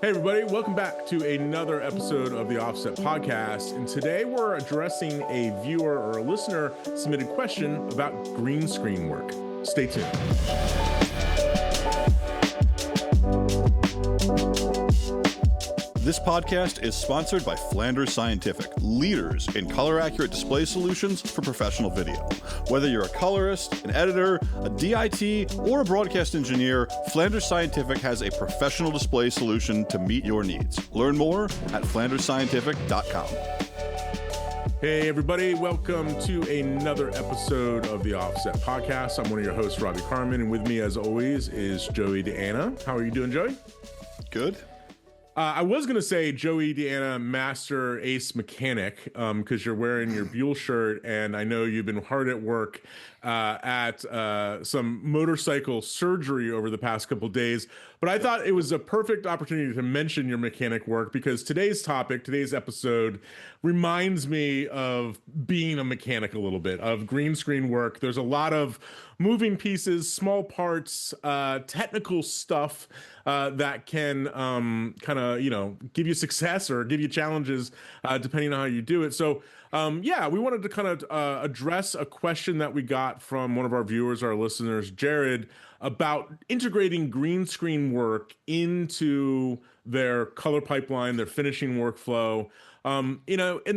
Hey, everybody, welcome back to another episode of the Offset Podcast. And today we're addressing a viewer or a listener submitted question about green screen work. Stay tuned. This podcast is sponsored by Flanders Scientific, leaders in color-accurate display solutions for professional video. Whether you're a colorist, an editor, a DIT, or a broadcast engineer, Flanders Scientific has a professional display solution to meet your needs. Learn more at flandersscientific.com. Hey, everybody, welcome to another episode of the Offset Podcast. I'm one of your hosts, Robbie Carmen, and with me, as always, is Joey Deanna. How are you doing, Joey? Good. I was going to say Joey Deanna, Master Ace Mechanic, because you're wearing your Buell shirt, and I know you've been hard at work at some motorcycle surgery over the past couple of days. But I thought it was a perfect opportunity to mention your mechanic work because today's topic, today's episode, reminds me of being a mechanic a little bit, of green screen work. There's a lot of moving pieces, small parts, technical stuff that can kind of, give you success or give you challenges depending on how you do it. So, we wanted to kind of address a question that we got from one of our viewers, our listeners, Jared, about integrating green screen work into their color pipeline, their finishing workflow. And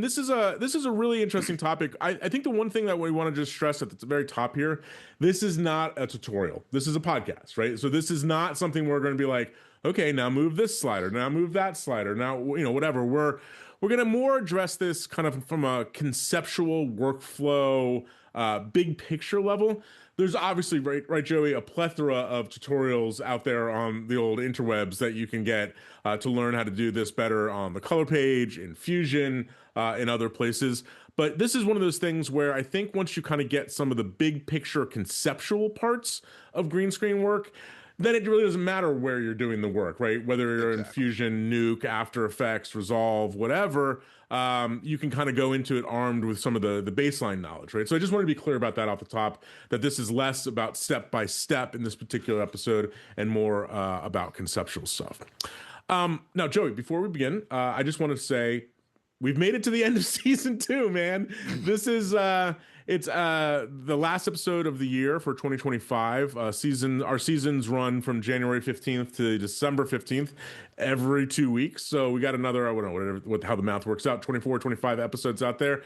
this is a really interesting topic. I think the one thing that we want to just stress at the very top here, this is not a tutorial. This is a podcast, right? So this is not something we're going to be like, okay, now move this slider, now move that slider, now, whatever. We're going to more address this kind of from a conceptual workflow, big picture level. There's obviously, right, Joey, a plethora of tutorials out there on the old interwebs that you can get to learn how to do this better on the color page, in Fusion, in other places. But this is one of those things where I think once you kind of get some of the big picture conceptual parts of green screen work, then it really doesn't matter where you're doing the work, right? Whether you're in Fusion, Nuke, After Effects, Resolve, whatever, you can kind of go into it armed with some of the baseline knowledge, right? So I just want to be clear about that off the top, that this is less about step-by-step in this particular episode and more about conceptual stuff. Now, Joey, before we begin, I just want to say we've made it to the end of season 2, man. This is it's the last episode of the year for 2025. Our seasons run from January 15th to December 15th every 2 weeks. So we got another, I don't know how the math works out, 24, 25 episodes out there.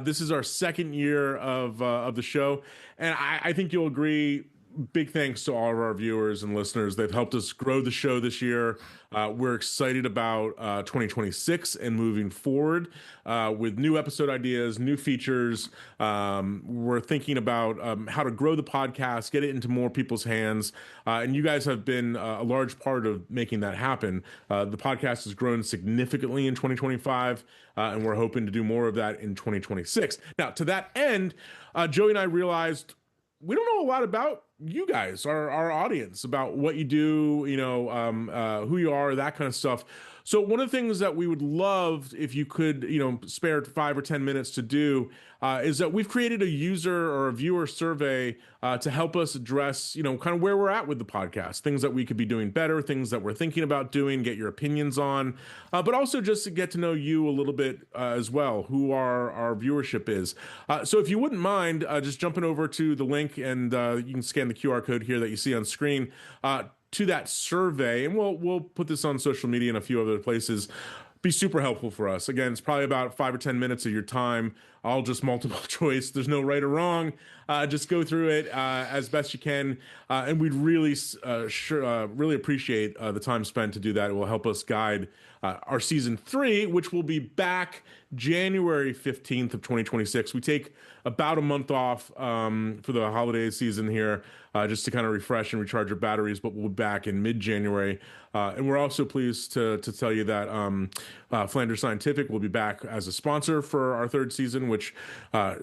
This is our second year of the show. And I think you'll agree, big thanks to all of our viewers and listeners. They've helped us grow the show this year. We're excited about 2026 and moving forward with new episode ideas, new features. We're thinking about how to grow the podcast, get it into more people's hands. And you guys have been a large part of making that happen. The podcast has grown significantly in 2025, and we're hoping to do more of that in 2026. Now, to that end, Joey and I realized we don't know a lot about you guys, our audience, about what you do, who you are, that kind of stuff. So one of the things that we would love if you could, spare 5 or 10 minutes to do is that we've created a user or a viewer survey to help us address, kind of where we're at with the podcast, things that we could be doing better, things that we're thinking about doing, get your opinions on, but also just to get to know you a little bit as well, who our viewership is. So if you wouldn't mind just jumping over to the link, and you can scan the QR code here that you see on screen to that survey, and we'll put this on social media and a few other places. Be super helpful for us. Again, it's probably about 5 or 10 minutes of your time. I'll just multiple choice. There's no right or wrong. Just go through it as best you can, and we'd really really appreciate the time spent to do that. It will help us guide our season 3, which will be back January 15th of 2026. We take about a month off for the holiday season here, just to kind of refresh and recharge our batteries, but we'll be back in mid-January. And we're also pleased to tell you that Flanders Scientific will be back as a sponsor for our 3rd season, which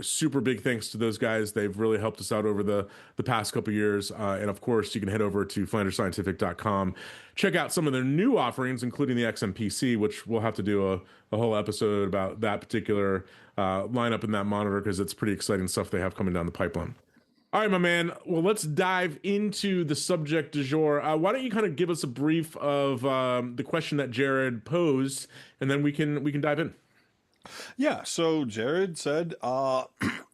super big thanks to those guys. They've really helped us out over the past couple years. And of course, you can head over to flandersscientific.com, check out some of their new offerings, including the XMPC, which we'll have to do a whole episode about that particular lineup in that monitor, because it's pretty exciting stuff they have coming down the pipeline. All right, my man. Well, let's dive into the subject du jour. Why don't you kind of give us a brief of the question that Jared posed, and then we can dive in. Yeah, so Jared said,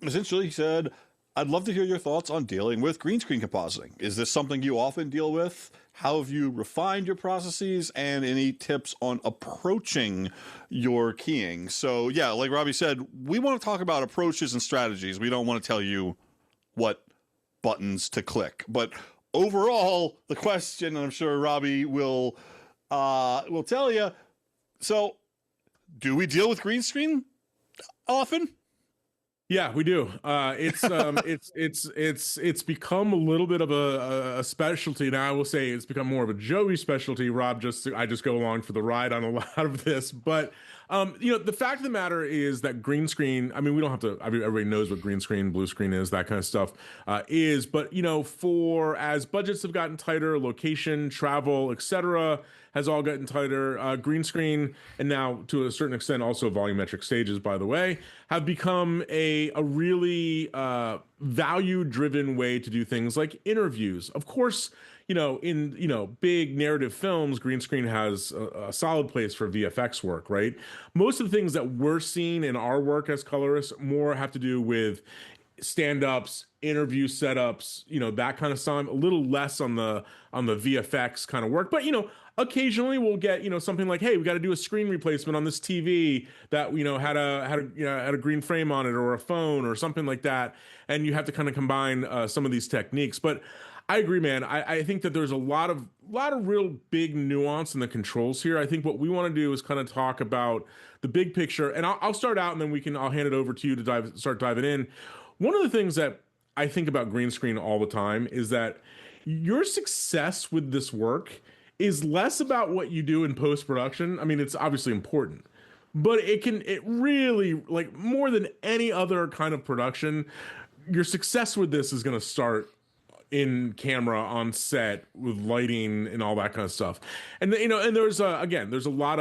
essentially, he said, I'd love to hear your thoughts on dealing with green screen compositing. Is this something you often deal with? How have you refined your processes, and any tips on approaching your keying? So, yeah, like Robbie said, we want to talk about approaches and strategies. We don't want to tell you what buttons to click. But overall, the question, and I'm sure Robbie will tell you. So, do we deal with green screen often? Yeah, we do. It's become a little bit of a specialty now. I will say it's become more of a Joey specialty. I just go along for the ride on a lot of this. But the fact of the matter is that green screen. I mean, we don't have to. I mean, everybody knows what green screen, blue screen is, that kind of stuff is. But for as budgets have gotten tighter, location, travel, etc., has all gotten tighter. Green screen, and now to a certain extent also volumetric stages, by the way, have become a really value driven way to do things like interviews. Of course, in big narrative films, green screen has a solid place for VFX work, right? Most of the things that we're seeing in our work as colorists more have to do with stand-ups, interview setups, that kind of stuff. A little less on the VFX kind of work, but occasionally we'll get something like, hey, we got to do a screen replacement on this TV that had a green frame on it, or a phone or something like that, and you have to kind of combine some of these techniques. But I agree, man. I think that there's a lot of real big nuance in the controls here. I think what we want to do is kind of talk about the big picture, and I'll start out, and then I'll hand it over to you to start diving in. One of the things that I think about green screen all the time is that your success with this work is less about what you do in post-production. I mean, it's obviously important, but it really, like, more than any other kind of production, your success with this is going to start in camera, on set, with lighting and all that kind of stuff. And and there's there's a lot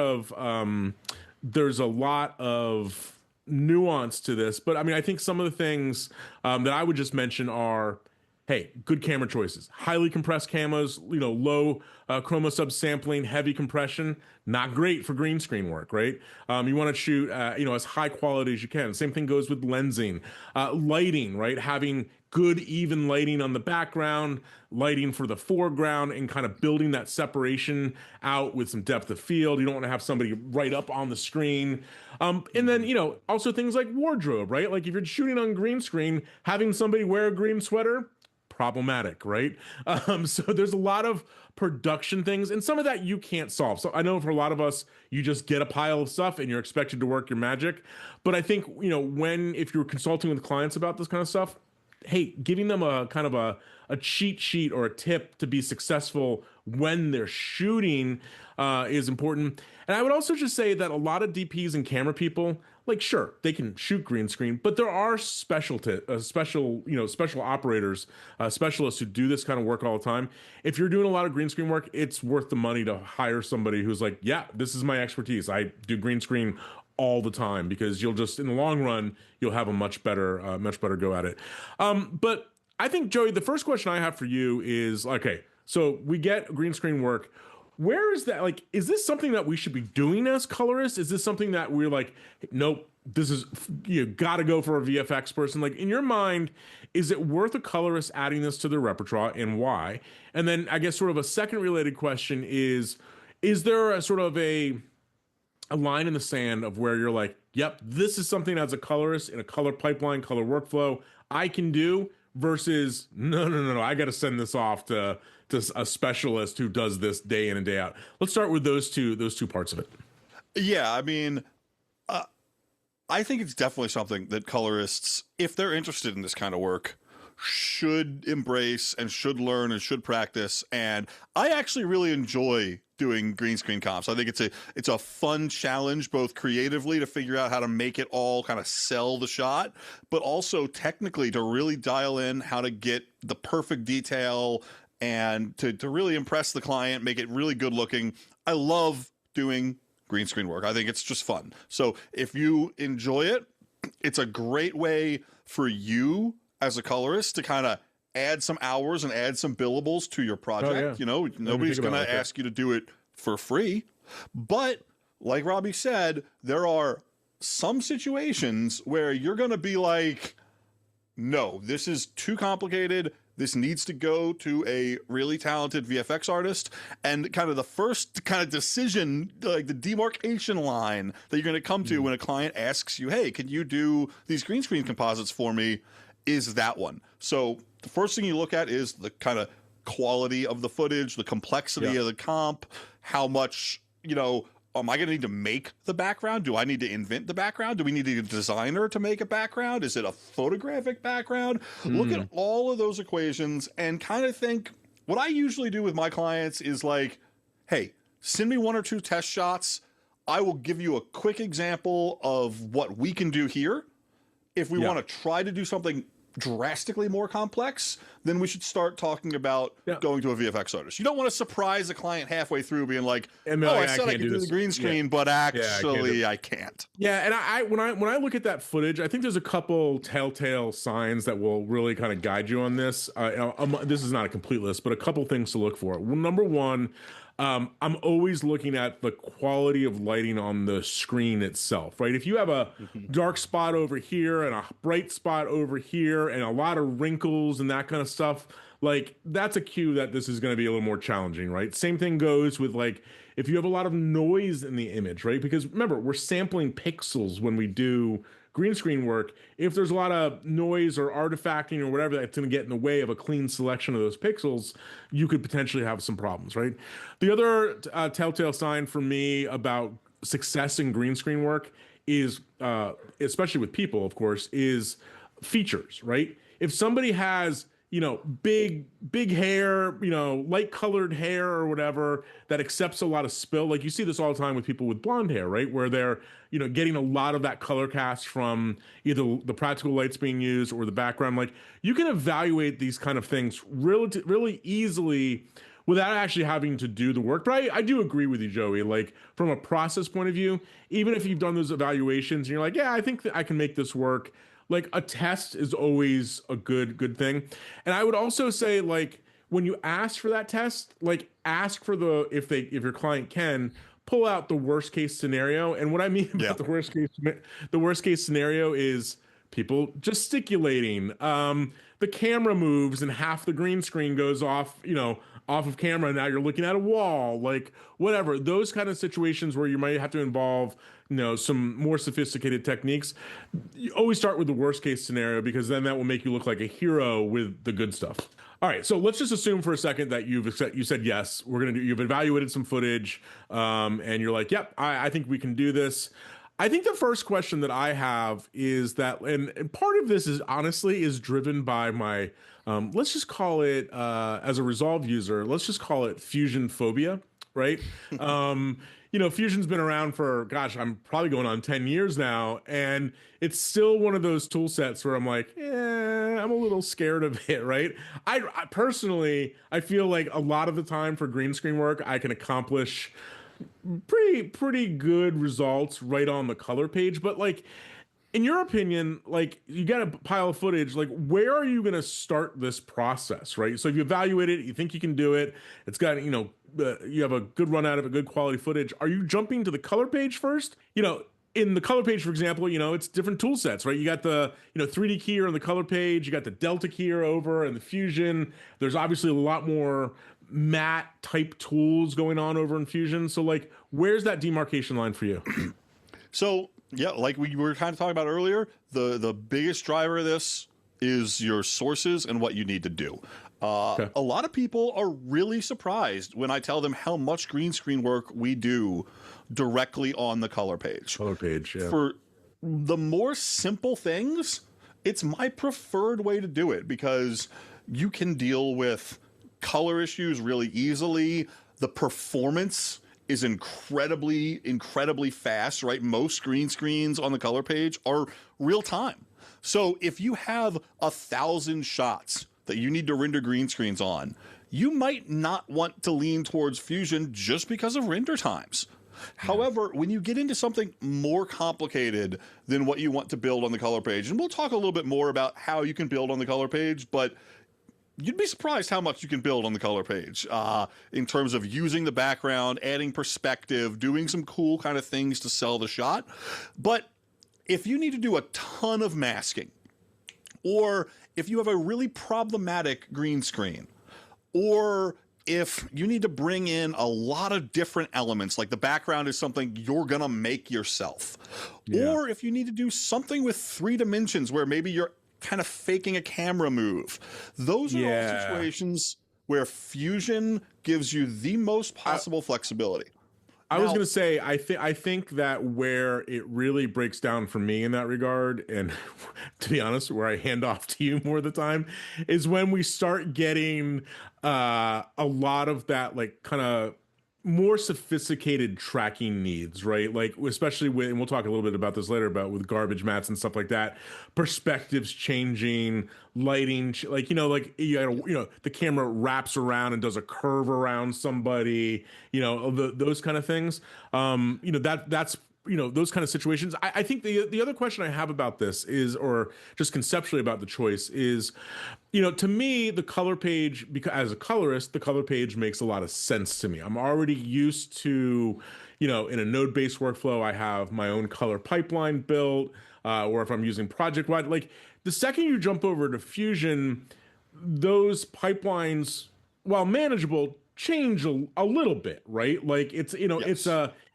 of nuance to this, but I mean, I think some of the things that I would just mention are, hey, good camera choices, highly compressed cameras, low chroma subsampling, heavy compression, not great for green screen work, right? You want to shoot, as high quality as you can. Same thing goes with lensing, lighting, right? Having good even lighting on the background, lighting for the foreground, and kind of building that separation out with some depth of field. You don't want to have somebody right up on the screen. And then, also things like wardrobe, right? Like if you're shooting on green screen, having somebody wear a green sweater, problematic, right? So there's a lot of production things, and some of that you can't solve. So I know for a lot of us, you just get a pile of stuff and you're expected to work your magic. But I think, if you're consulting with clients about this kind of stuff, hey, giving them a kind of a cheat sheet or a tip to be successful when they're shooting is important. And I would also just say that a lot of DPs and camera people, like, sure, they can shoot green screen, but there are special operators, specialists who do this kind of work all the time. If you're doing a lot of green screen work, it's worth the money to hire somebody who's like, yeah, this is my expertise. I do green screen all the time, because you'll just, in the long run, you'll have a much better go at it. But I think, Joey, the first question I have for you is, okay, so we get green screen work. Where is that? Like, is this something that we should be doing as colorists? Is this something that we're like, nope, this is, you got to go for a VFX person? Like, in your mind, is it worth a colorist adding this to their repertoire, and why? And then I guess sort of a second related question is there a sort of a line in the sand of where you're like, yep, this is something as a colorist in a color pipeline, color workflow I can do, versus no, I got to send this off to a specialist who does this day in and day out? Let's start with those two parts of it. Yeah, I mean, I think it's definitely something that colorists, if they're interested in this kind of work, should embrace and should learn and should practice. And I actually really enjoy doing green screen comps. I think it's a fun challenge, both creatively to figure out how to make it all kind of sell the shot, but also technically to really dial in how to get the perfect detail and to really impress the client, make it really good looking. I love doing green screen work. I think it's just fun. So if you enjoy it, it's a great way for you as a colorist to kind of add some hours and add some billables to your project. yeah. You know, nobody's going to ask you to do it for free. But like Robbie said, there are some situations where you're going to be like, no, this is too complicated. This needs to go to a really talented VFX artist. And kind of the first kind of decision, like the demarcation line that you're going to come to when a client asks you, hey, can you do these green screen composites for me, is that one. So the first thing you look at is the kind of quality of the footage, the complexity of the comp, how much, you know, am I going to need to make the background? Do I need to invent the background? Do we need a designer to make a background? Is it a photographic background? Look at all of those equations and kind of think, what I usually do with my clients is like, hey, send me 1 or 2 test shots. I will give you a quick example of what we can do here. If we want to try to do something drastically more complex, then we should start talking about going to a VFX artist. You don't want to surprise a client halfway through being like, I said I could do the green screen, but actually I can't. Yeah, and I when I look at that footage, I think there's a couple telltale signs that will really kind of guide you on this. This is not a complete list, but a couple things to look for. Well, number one, I'm always looking at the quality of lighting on the screen itself, right? If you have a dark spot over here and a bright spot over here and a lot of wrinkles and that kind of stuff, like that's a cue that this is going to be a little more challenging, right? Same thing goes with like if you have a lot of noise in the image, right? Because remember, we're sampling pixels when we do green screen work. If there's a lot of noise or artifacting or whatever that's going to get in the way of a clean selection of those pixels, you could potentially have some problems, right? The other telltale sign for me about success in green screen work is, especially with people, of course, is features, right? If somebody has, you know, big hair, you know, light colored hair or whatever that accepts a lot of spill. Like you see this all the time with people with blonde hair, right? Where they're, you know, getting a lot of that color cast from either the practical lights being used or the background. Like you can evaluate these kind of things really easily without actually having to do the work. But I do agree with you, Joey. Like from a process point of view, even if you've done those evaluations and you're like, yeah, I think that I can make this work. Like a test is always a good thing. And I would also say, like, when you ask for that test, like ask for if your client can pull out the worst case scenario. And what I mean about the worst case scenario is people gesticulating. The camera moves and half the green screen goes off, you know, off of camera. Now you're looking at a wall, like whatever. Those kind of situations where you might have to involve, you know, some more sophisticated techniques. You always start with the worst case scenario because then that will make you look like a hero with the good stuff. All right, so let's just assume for a second that you said yes. You've evaluated some footage, and you're like, yep, I think we can do this. I think the first question that I have is that, and part of this is honestly is driven by my, let's just call it, as a Resolve user, let's just call it Fusion phobia, right? You know, Fusion's been around for, gosh, I'm probably going on 10 years now, and it's still one of those tool sets where I'm like, I'm a little scared of it, right? I personally, I feel like a lot of the time for green screen work, I can accomplish pretty good results right on the color page. But like, in your opinion, like you got a pile of footage, like where are you going to start this process, right? So if you evaluate it, you think you can do it, it's got, you know, you have a good run out of a good quality footage. Are you jumping to the color page first? You know, in the color page, for example, you know, it's different tool sets, right? You got the, you know, 3D keyer on the color page, you got the Delta keyer over and the Fusion. There's obviously a lot more matte type tools going on over in Fusion. So like, where's that demarcation line for you? So yeah, like we were kind of talking about earlier, the biggest driver of this is your sources and what you need to do. A lot of people are really surprised when I tell them how much green screen work we do directly on the color page. Color page, yeah. For the more simple things, it's my preferred way to do it because you can deal with color issues really easily. The performance is incredibly fast, right? Most green screens on the color page are real time. So if you have 1,000 shots that you need to render green screens on, you might not want to lean towards Fusion just because of render times. However, when you get into something more complicated than what you want to build on the color page, and we'll talk a little bit more about how you can build on the color page, but you'd be surprised how much you can build on the color page in terms of using the background, adding perspective, doing some cool kind of things to sell the shot. But if you need to do a ton of masking, or if you have a really problematic green screen, or if you need to bring in a lot of different elements, like the background is something you're going to make yourself, or if you need to do something with 3 dimensions where maybe you're kind of faking a camera move, those are all situations where Fusion gives you the most possible flexibility. I was gonna say, I think that where it really breaks down for me in that regard, and to be honest, where I hand off to you more of the time, is when we start getting a lot of that, like, kind of more sophisticated tracking needs, right? Like, especially when, and we'll talk a little bit about this later, about with garbage mats and stuff like that, perspectives changing, lighting, like, like you gotta, the camera wraps around and does a curve around somebody, those kind of things. That's those kind of situations. I think the other question I have about this is, or just conceptually about the choice is, to me, the color page, because as a colorist, the color page makes a lot of sense to me. I'm already used to, in a node-based workflow, I have my own color pipeline built, or if I'm using project-wide, like the second you jump over to Fusion, those pipelines, while manageable, change a little bit, right? Like it's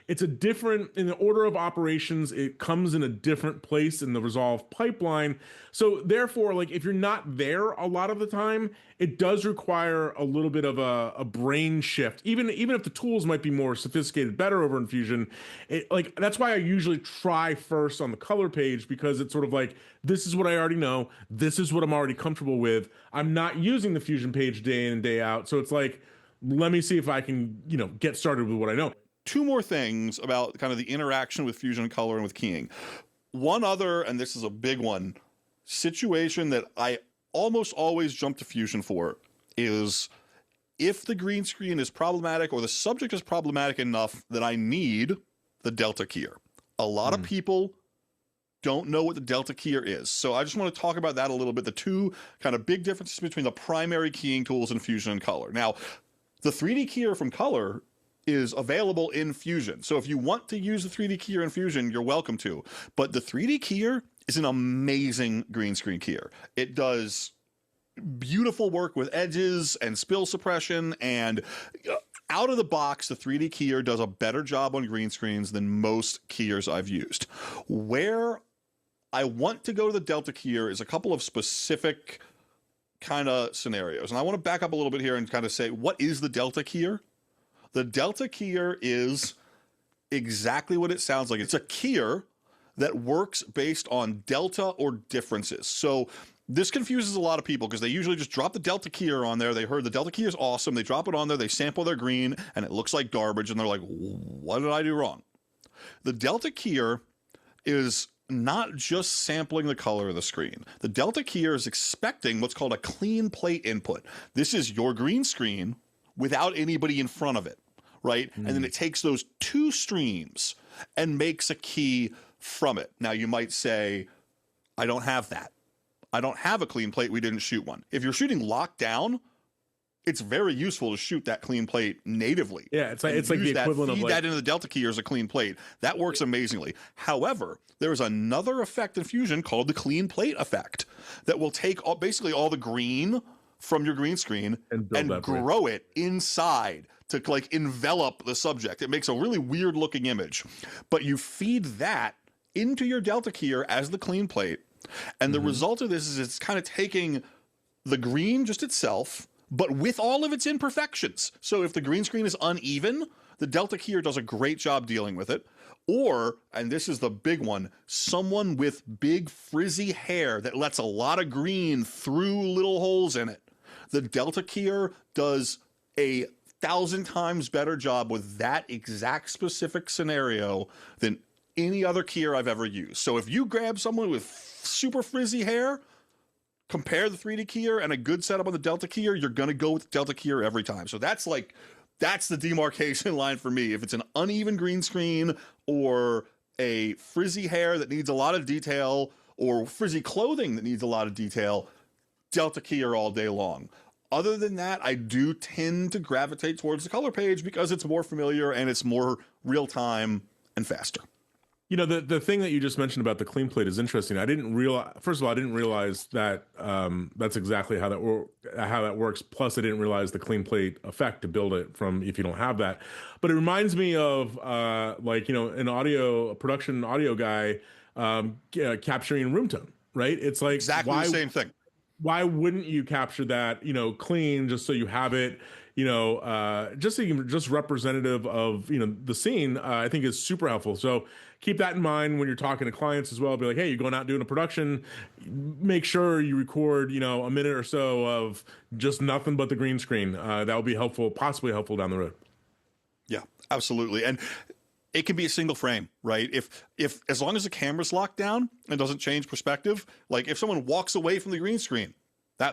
it's a different, in the order of operations, it comes in a different place in the Resolve pipeline. So therefore, like if you're not there a lot of the time, it does require a little bit of a brain shift. Even if the tools might be more sophisticated, better over in Fusion, like that's why I usually try first on the color page, because it's sort of like, this is what I already know. This is what I'm already comfortable with. I'm not using the Fusion page day in and day out. So it's like, let me see if I can, get started with what I know. 2 more things about kind of the interaction with Fusion Color and with keying. One other, and this is a big one, situation that I almost always jump to Fusion for is if the green screen is problematic or the subject is problematic enough that I need the delta keyer. A lot of people don't know what the delta keyer is. So I just want to talk about that a little bit. The 2 kind of big differences between the primary keying tools in Fusion and Color. Now, the 3D keyer from Color is available in Fusion. So if you want to use the 3D keyer in Fusion, you're welcome to. But the 3D keyer is an amazing green screen keyer. It does beautiful work with edges and spill suppression, and out of the box, the 3D keyer does a better job on green screens than most keyers I've used. Where I want to go to the delta keyer is a couple of specific kind of scenarios. And I want to back up a little bit here and kind of say, what is the delta keyer? The delta keyer is exactly what it sounds like. It's a keyer that works based on delta or differences. So this confuses a lot of people because they usually just drop the delta keyer on there. They heard the delta keyer is awesome. They drop it on there. They sample their green and it looks like garbage. And they're like, what did I do wrong? The delta keyer is not just sampling the color of the screen. The delta keyer is expecting what's called a clean plate input. This is your green screen without anybody in front of it, right? And then it takes those 2 streams and makes a key from it. Now you might say, I don't have that. I don't have a clean plate. We didn't shoot one. If you're shooting lockdown, it's very useful to shoot that clean plate natively. Yeah, it's like the equivalent of feed that into the delta keyer as a clean plate. That works amazingly. However, there's another effect in Fusion called the clean plate effect that will take basically all the green from your green screen and grow it inside to like envelop the subject. It makes a really weird looking image, but you feed that into your delta keyer as the clean plate. And the result of this is it's kind of taking the green just itself, but with all of its imperfections. So if the green screen is uneven, the delta keyer does a great job dealing with it. Or, and this is the big one, someone with big frizzy hair that lets a lot of green through little holes in it. The delta keyer does a 1,000 times better job with that exact specific scenario than any other keyer I've ever used. So if you grab someone with super frizzy hair, compare the 3D keyer and a good setup on the delta keyer, you're going to go with the delta keyer every time. So that's the demarcation line for me. If it's an uneven green screen or a frizzy hair that needs a lot of detail or frizzy clothing that needs a lot of detail, delta keyer all day long. Other than that, I do tend to gravitate towards the color page because it's more familiar and it's more real time and faster. You know, the thing that you just mentioned about the clean plate is interesting. I didn't realize, first of all, I didn't realize that that's exactly how that works. Plus, I didn't realize the clean plate effect to build it from if you don't have that. But it reminds me of like, you know, a production audio guy capturing room tone, right? It's like Exactly the same thing. Why wouldn't you capture that, you know, clean, just so you have it, you know, just so you can, just representative of, you know, the scene, I think is super helpful. So keep that in mind when you're talking to clients as well. Be like, hey, you're going out doing a production, make sure you record, you know, a minute or so of just nothing but the green screen. That will be helpful, possibly helpful down the road. Yeah, absolutely. And it can be a single frame, right? If as long as the camera's locked down and doesn't change perspective, like if someone walks away from the green screen,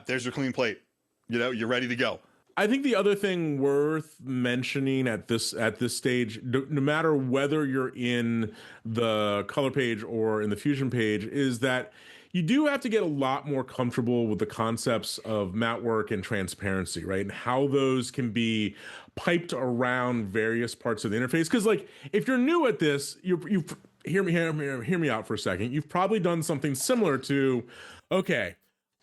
there's your clean plate. You know, you're ready to go. I think the other thing worth mentioning at this stage, no matter whether you're in the color page or in the Fusion page, is that you do have to get a lot more comfortable with the concepts of matte work and transparency, right? And how those can be piped around various parts of the interface. Because, like, if you're new at this, you hear me out for a second. You've probably done something similar to, okay,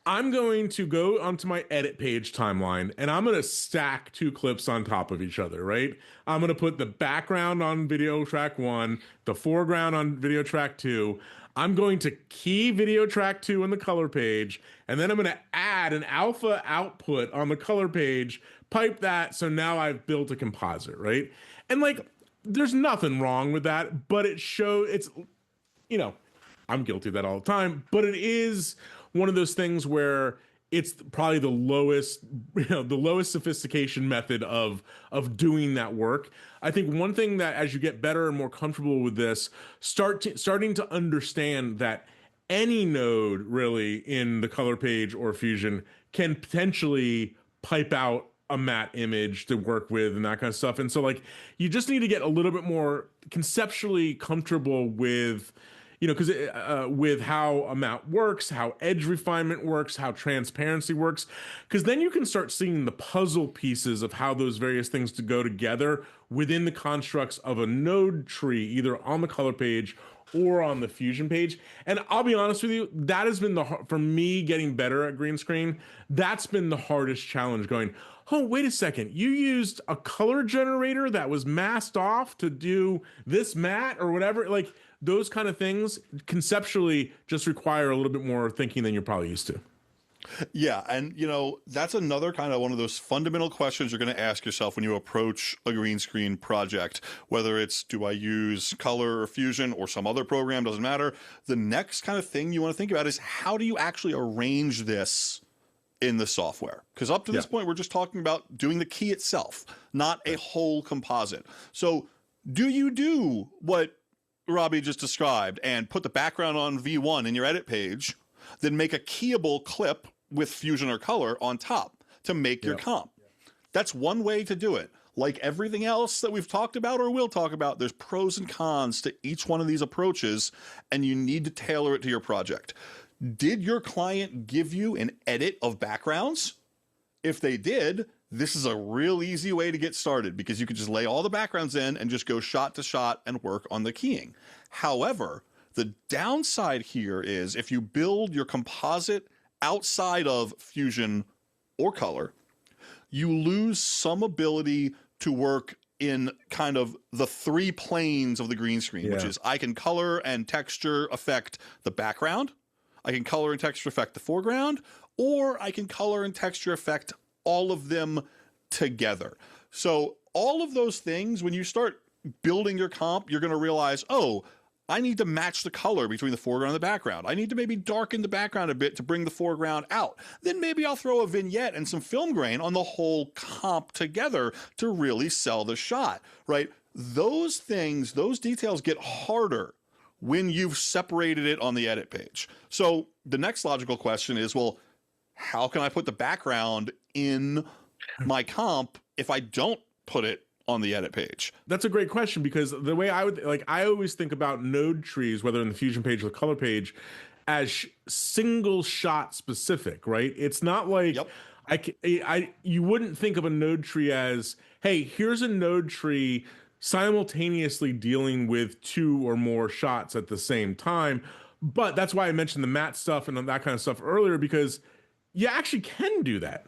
I'm going to go onto my edit page timeline and I'm going to stack two clips on top of each other, right? I'm going to put the background on video track 1, the foreground on video track 2. I'm going to key video track 2 in the color page, and then I'm going to add an alpha output on the color page, pipe that, so now I've built a composite, right? And like, there's nothing wrong with that, but it's, you know, I'm guilty of that all the time, but it is one of those things where it's probably the lowest, you know, the lowest sophistication method of doing that work. I think one thing that as you get better and more comfortable with this, starting to understand that any node really in the color page or Fusion can potentially pipe out a matte image to work with and that kind of stuff. And so like, you just need to get a little bit more conceptually comfortable with, you know, because with how a matte works, how edge refinement works, how transparency works, because then you can start seeing the puzzle pieces of how those various things to go together within the constructs of a node tree, either on the color page or on the Fusion page. And I'll be honest with you, that has been for me getting better at green screen, that's been the hardest challenge, going, oh, wait a second, you used a color generator that was masked off to do this matte or whatever. Like, those kind of things conceptually just require a little bit more thinking than you're probably used to. Yeah, and you know, that's another kind of one of those fundamental questions you're going to ask yourself when you approach a green screen project, whether it's do I use Color or Fusion or some other program, doesn't matter. The next kind of thing you want to think about is how do you actually arrange this in the software? Because up to this point, we're just talking about doing the key itself, not a whole composite. So do you do what Robbie just described and put the background on V1 in your edit page, then make a keyable clip with Fusion or Color on top to make your comp? That's one way to do it. Like everything else that we've talked about or will talk about, there's pros and cons to each one of these approaches, and you need to tailor it to your project. Did your client give you an edit of backgrounds? If they did, this is a real easy way to get started because you can just lay all the backgrounds in and just go shot to shot and work on the keying. However, the downside here is if you build your composite outside of Fusion or Color, you lose some ability to work in kind of the three planes of the green screen, which is I can color and texture affect the background, I can color and texture affect the foreground, or I can color and texture affect all of them together. So all of those things, when you start building your comp, you're going to realize, oh, I need to match the color between the foreground and the background. I need to maybe darken the background a bit to bring the foreground out. Then maybe I'll throw a vignette and some film grain on the whole comp together to really sell the shot, right? Those things, those details get harder when you've separated it on the edit page. So the next logical question is, well, how can I put the background in my comp if I don't put it on the edit page? That's a great question, because the way I would, like, I always think about node trees, whether in the Fusion page or the Color page, as single shot specific, right? It's not like You wouldn't think of a node tree as, hey, here's a node tree simultaneously dealing with two or more shots at the same time. But that's why I mentioned the matte stuff and that kind of stuff earlier, because you actually can do that.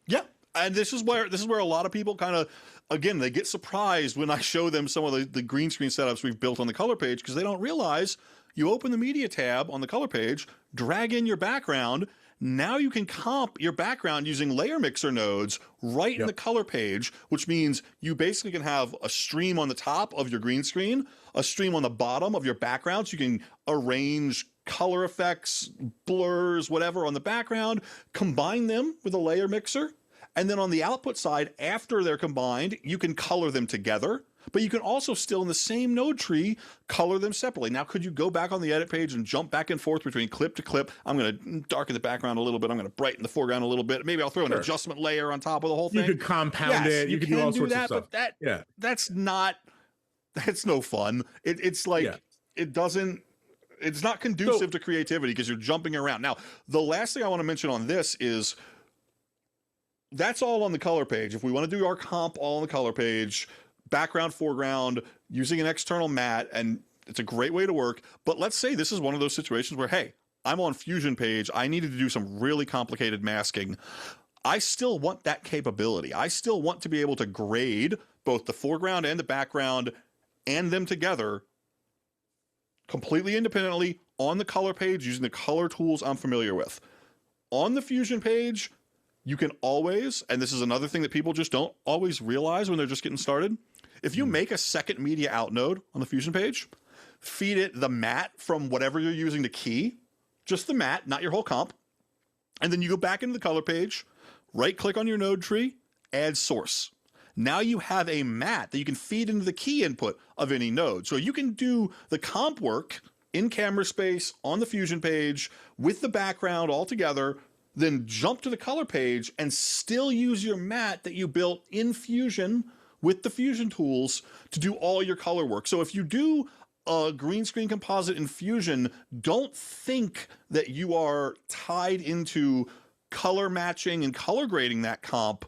Yeah, and this is where a lot of people kind of, again, they get surprised when I show them some of the green screen setups we've built on the color page, because they don't realize you open the media tab on the color page, drag in your background. Now you can comp your background using layer mixer nodes right in the color page, which means you basically can have a stream on the top of your green screen, a stream on the bottom of your background. So you can arrange color effects, blurs, whatever on the background, combine them with a layer mixer. And then on the output side, after they're combined, you can color them together. But you can also still, in the same node tree, color them separately. Now, could you go back on the edit page and jump back and forth between clip to clip? I'm going to darken the background a little bit. I'm going to brighten the foreground a little bit. Maybe I'll throw an adjustment layer on top of the whole thing. You could compound it. You could do all sorts of stuff. But that's no fun. It's like, it's not conducive to creativity because you're jumping around. Now, the last thing I want to mention on this is that's all on the color page. If we want to do our comp all on the color page, background, foreground, using an external matte, and it's a great way to work. But let's say this is one of those situations where, hey, I'm on Fusion page. I needed to do some really complicated masking. I still want that capability. I still want to be able to grade both the foreground and the background and them together completely independently on the color page using the color tools I'm familiar with. On the Fusion page, you can always, and this is another thing that people just don't always realize when they're just getting started, if you make a second media out node on the Fusion page, feed it the matte from whatever you're using to key, just the matte, not your whole comp, and then you go back into the color page, right-click on your node tree, add source. Now you have a matte that you can feed into the key input of any node. So you can do the comp work in camera space on the Fusion page with the background all together, then jump to the color page and still use your matte that you built in Fusion with the Fusion tools to do all your color work. So if you do a green screen composite in Fusion, don't think that you are tied into color matching and color grading that comp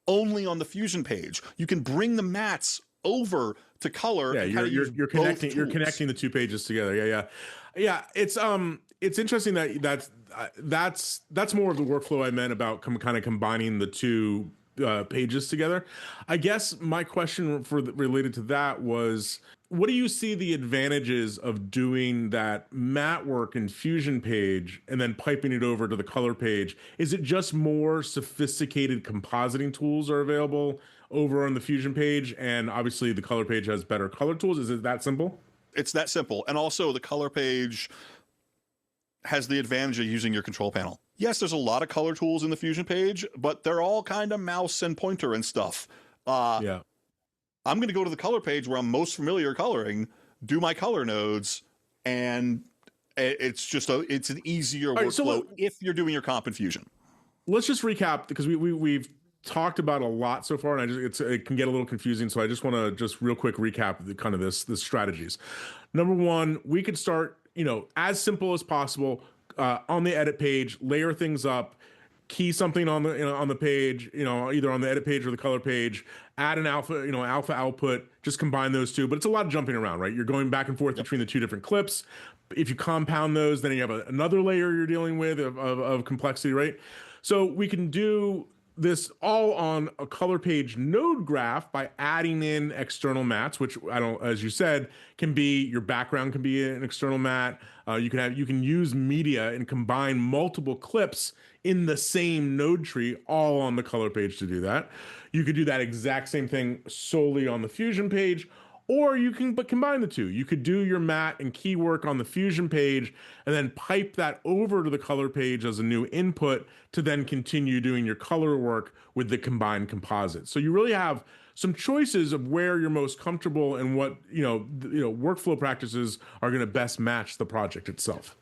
only on the Fusion page. You can bring the mattes over to color. Yeah, you're connecting the two pages together. Yeah. It's interesting that's more of the workflow I meant about kind of combining the two pages together. I guess my question related to that was, what do you see the advantages of doing that matte work in Fusion page and then piping it over to the color page? Is it just more sophisticated compositing tools are available over on the Fusion page, and obviously the color page has better color tools? Is it that simple? It's that simple. And also the color page has the advantage of using your control panel. Yes, there's a lot of color tools in the Fusion page, but they're all kind of mouse and pointer and stuff. I'm going to go to the color page where I'm most familiar coloring, do my color nodes, and it's an easier workflow if you're doing your comp in Fusion. Let's just recap, because we've talked about a lot so far, and it can get a little confusing. So I just want to just real quick recap the kind of this strategies. Number one, we could start, as simple as possible on the edit page, layer things up, key something on the page, either on the edit page or the color page, add an alpha output, just combine those two. But it's a lot of jumping around, right? You're going back and forth between the two different clips. If you compound those, then you have another layer you're dealing with of complexity, right? So we can do this all on a color page node graph by adding in external mattes, which as you said, can be your background can be an external matte. You can use media and combine multiple clips in the same node tree all on the color page to do that. You could do that exact same thing solely on the Fusion page, or you can combine the two. You could do your matte and key work on the Fusion page and then pipe that over to the color page as a new input to then continue doing your color work with the combined composite. So you really have some choices of where you're most comfortable and what workflow practices are going to best match the project itself.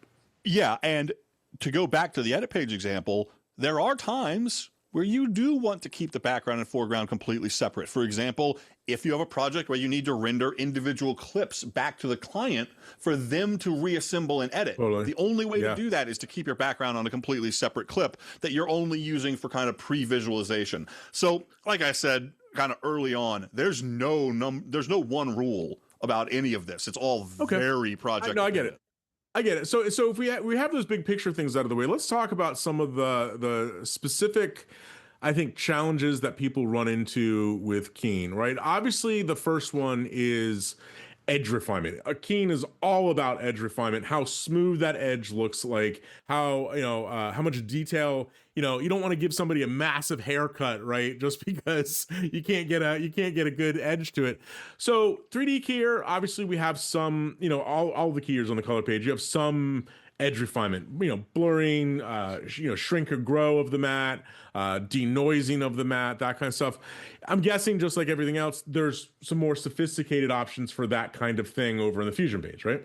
Yeah, and to go back to the edit page example, there are times where you do want to keep the background and foreground completely separate. For example, if you have a project where you need to render individual clips back to the client for them to reassemble and edit, Totally. the only way Yeah. to do that is to keep your background on a completely separate clip that you're only using for kind of pre-visualization. So, like I said, kind of early on, there's no one rule about any of this. It's all very project. No, I get it. I get it. So if we have those big picture things out of the way, let's talk about some of the specific, I think, challenges that people run into with Keen, right? Obviously, the first one is edge refinement. A Keen is all about edge refinement, how smooth that edge looks like, how how much detail. You don't want to give somebody a massive haircut, right? Just because you can't get a good edge to it. So 3D keyer, obviously we have some, all the keyers on the color page, you have some edge refinement, blurring, shrink or grow of the matte, denoising of the matte, that kind of stuff. I'm guessing just like everything else, there's some more sophisticated options for that kind of thing over in the Fusion page, right?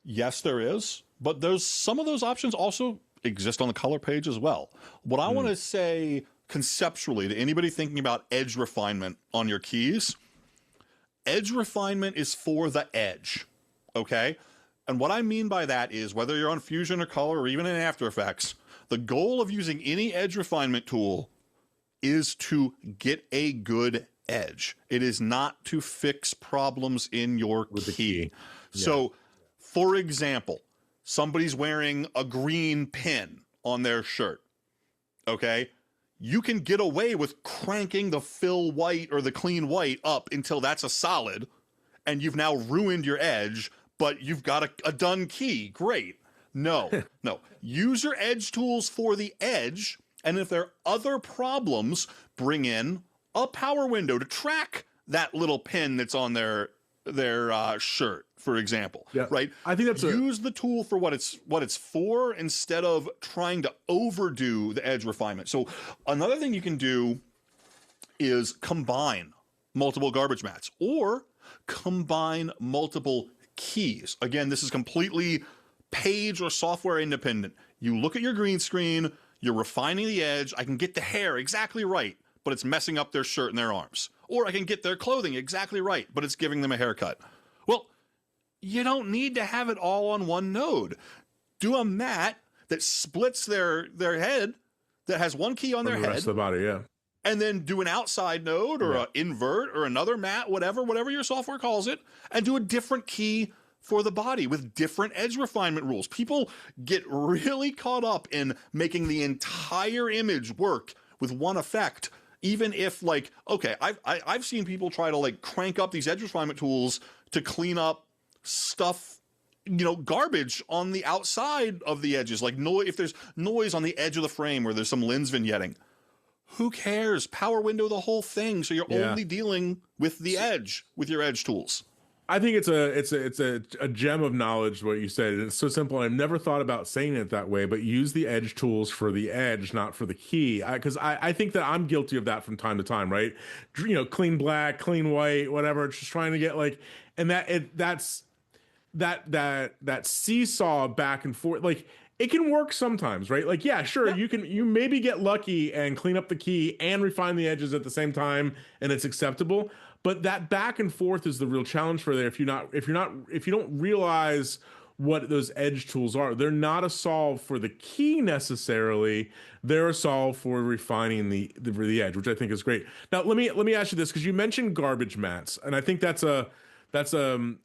Yes, there is, but there's some of those options also exist on the color page as well. What I want to say conceptually to anybody thinking about edge refinement on your keys, edge refinement is for the edge, okay? And what I mean by that is whether you're on Fusion or Color or even in After Effects, the goal of using any edge refinement tool is to get a good edge. It is not to fix problems in your key. Yeah. So, for example, somebody's wearing a green pin on their shirt, okay? You can get away with cranking the fill white or the clean white up until that's a solid, and you've now ruined your edge, but you've got a done key. Great. No. Use your edge tools for the edge, and if there are other problems, bring in a power window to track that little pin that's on their shirt, for example. Yeah. Right? I think that's use the tool for what it's for instead of trying to overdo the edge refinement. So another thing you can do is combine multiple garbage mats or combine multiple keys. Again, this is completely page or software independent. You look at your green screen, you're refining the edge. I can get the hair exactly right, but it's messing up their shirt and their arms. Or I can get their clothing exactly right, but it's giving them a haircut. Well, you don't need to have it all on one node. Do a mat that splits their head, that has one key on their head. The rest of the body, yeah. And then do an outside node or an invert or another mat, whatever your software calls it, and do a different key for the body with different edge refinement rules. People get really caught up in making the entire image work with one effect, even if I've seen people try to crank up these edge refinement tools to clean up stuff, garbage on the outside of the edges, like if there's noise on the edge of the frame where there's some lens vignetting. Who cares? Power window the whole thing, so you're only dealing with the edge with your edge tools. I think it's a gem of knowledge what you said. It's so simple. I've never thought about saying it that way, but use the edge tools for the edge, not for the key. Because I think that I'm guilty of that from time to time, right? Clean black, clean white, whatever. Just trying to get and that seesaw back and forth, it can work sometimes, right? Yeah, sure, you maybe get lucky and clean up the key and refine the edges at the same time, and it's acceptable. But that back and forth is the real challenge for there. If you don't realize what those edge tools are, they're not a solve for the key necessarily. They're a solve for refining the edge, which I think is great. Now let me ask you this, because you mentioned garbage mats, and I think that's an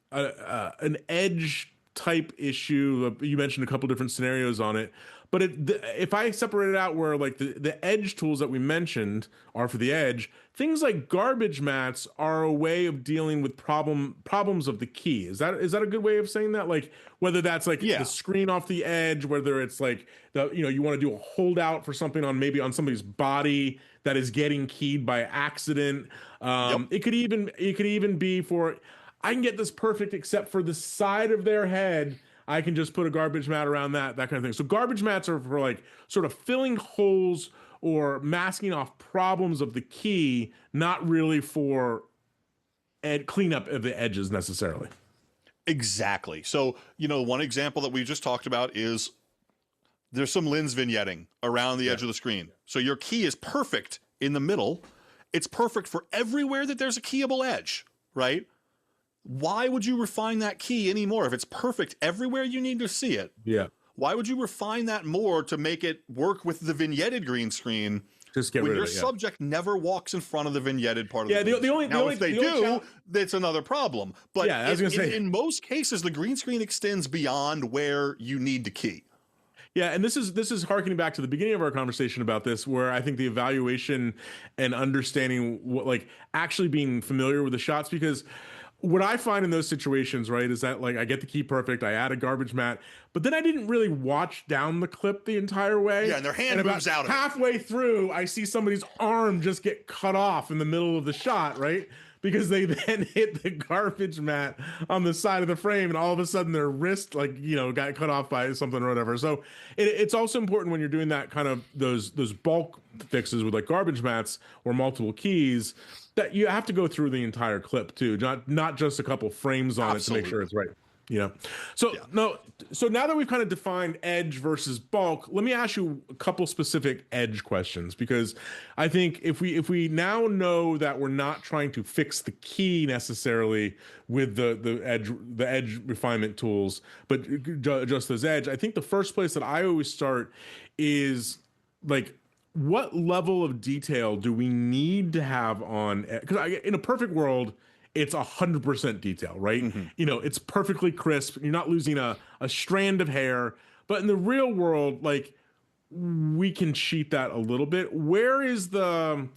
edge type issue. You mentioned a couple different scenarios on it, but if I separate it out where the edge tools that we mentioned are for the edge, things like garbage mats are a way of dealing with problems of the key. Is that a good way of saying that? Whether that's the screen off the edge, whether it's you want to do a holdout for something on somebody's body that is getting keyed by accident. It could even be for, I can get this perfect except for the side of their head. I can just put a garbage mat around that kind of thing. So garbage mats are for sort of filling holes or masking off problems of the key, not really for cleanup of the edges necessarily. Exactly. So, one example that we just talked about is there's some lens vignetting around the edge of the screen. So your key is perfect in the middle. It's perfect for everywhere that there's a keyable edge, right? Why would you refine that key anymore if it's perfect everywhere you need to see it? Yeah. Why would you refine that more to make it work with the vignetted green screen? Just get rid of it. Your subject never walks in front of the vignetted part of the green screen. If they do, that's another problem. But I was gonna say, in most cases, the green screen extends beyond where you need to key. Yeah, and this is harkening back to the beginning of our conversation about this, where I think the evaluation and understanding what, like, actually being familiar with the shots, because what I find in those situations, right, is that, like, I get the key perfect, I add a garbage mat, but then I didn't really watch down the clip the entire way. Yeah, and their hand moves out of it. Halfway through, I see somebody's arm just get cut off in the middle of the shot, right? Because they then hit the garbage mat on the side of the frame, and all of a sudden their wrist, like, you know, got cut off by something or whatever. So it's also important when you're doing that kind of those bulk fixes with, like, garbage mats or multiple keys, that you have to go through the entire clip too, not just a couple frames on it to make sure it's right. You know, so now that we've kind of defined edge versus bulk, let me ask you a couple specific edge questions, because I think if we now know that we're not trying to fix the key necessarily with the edge refinement tools, but just those edge, I think the first place that I always start is, like, what level of detail do we need to have on, because in a perfect world, it's 100% detail, right? Mm-hmm. You know, it's perfectly crisp. You're not losing a strand of hair. But in the real world, like, we can cheat that a little bit. Where's the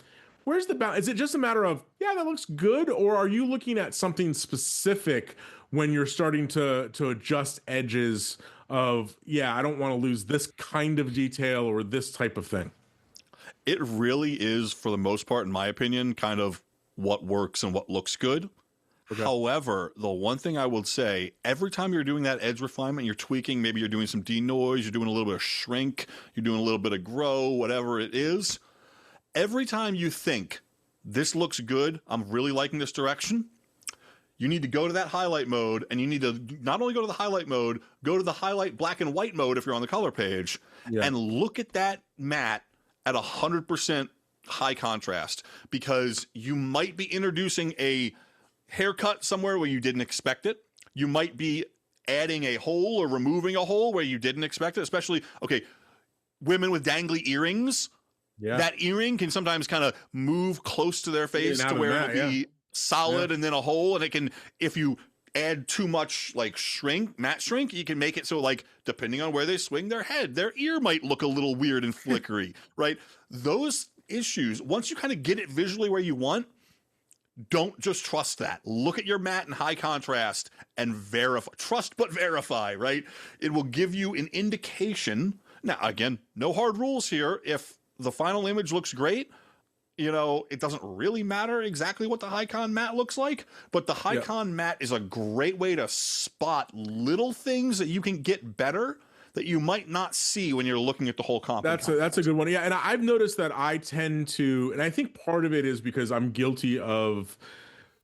balance? Is it just a matter of, yeah, that looks good? Or are you looking at something specific when you're starting to adjust edges of, yeah, I don't want to lose this kind of detail or this type of thing? It really is, for the most part, in my opinion, kind of what works and what looks good. Okay. However, the one thing I would say, every time you're doing that edge refinement, you're tweaking, maybe you're doing some denoise, you're doing a little bit of shrink, you're doing a little bit of grow, whatever it is. Every time you think, this looks good, I'm really liking this direction, you need to go to that highlight mode, and you need to not only go to the highlight mode, go to the highlight black and white mode if you're on the color page, and look at that mat at 100% high contrast, because you might be introducing a haircut somewhere where you didn't expect it. You might be adding a hole or removing a hole where you didn't expect it, especially, okay, women with dangly earrings. Yeah. That earring can sometimes kind of move close to their face to where it'll be solid and then a hole. And it can, if you add too much, like, matte shrink, you can make it so, like, depending on where they swing their head, their ear might look a little weird and flickery, right? Those issues, once you kind of get it visually where you want, don't just trust that. Look at your mat in high contrast and verify. Trust but verify, right? It will give you an indication. Now, again, no hard rules here. If the final image looks great, you know, it doesn't really matter exactly what the Hycon mat looks like, but the Hycon mat is a great way to spot little things that you can get better that you might not see when you're looking at the whole comp. That's a good one. Yeah, and I've noticed that I tend to, and I think part of it is because I'm guilty of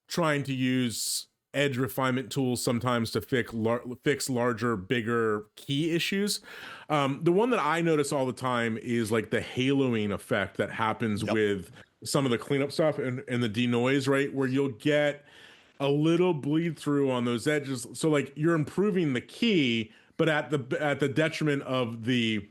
trying to use edge refinement tools sometimes to fix larger, bigger key issues. The one that I notice all the time is, like, the haloing effect that happens with some of the cleanup stuff and the denoise, right? Where you'll get a little bleed through on those edges. So, like, you're improving the key, but at the detriment of the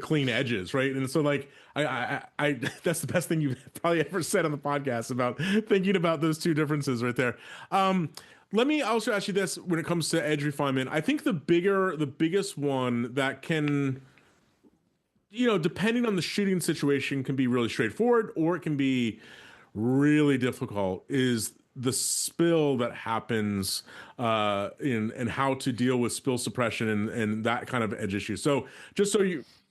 clean edges, right? And so, like, I that's the best thing you've probably ever said on the podcast about thinking about those two differences right there. Let me also ask you this: when it comes to edge refinement, I think the biggest one that can, you know, depending on the shooting situation, can be really straightforward or it can be really difficult, is the spill that happens and how to deal with spill suppression and that kind of edge issue. So just so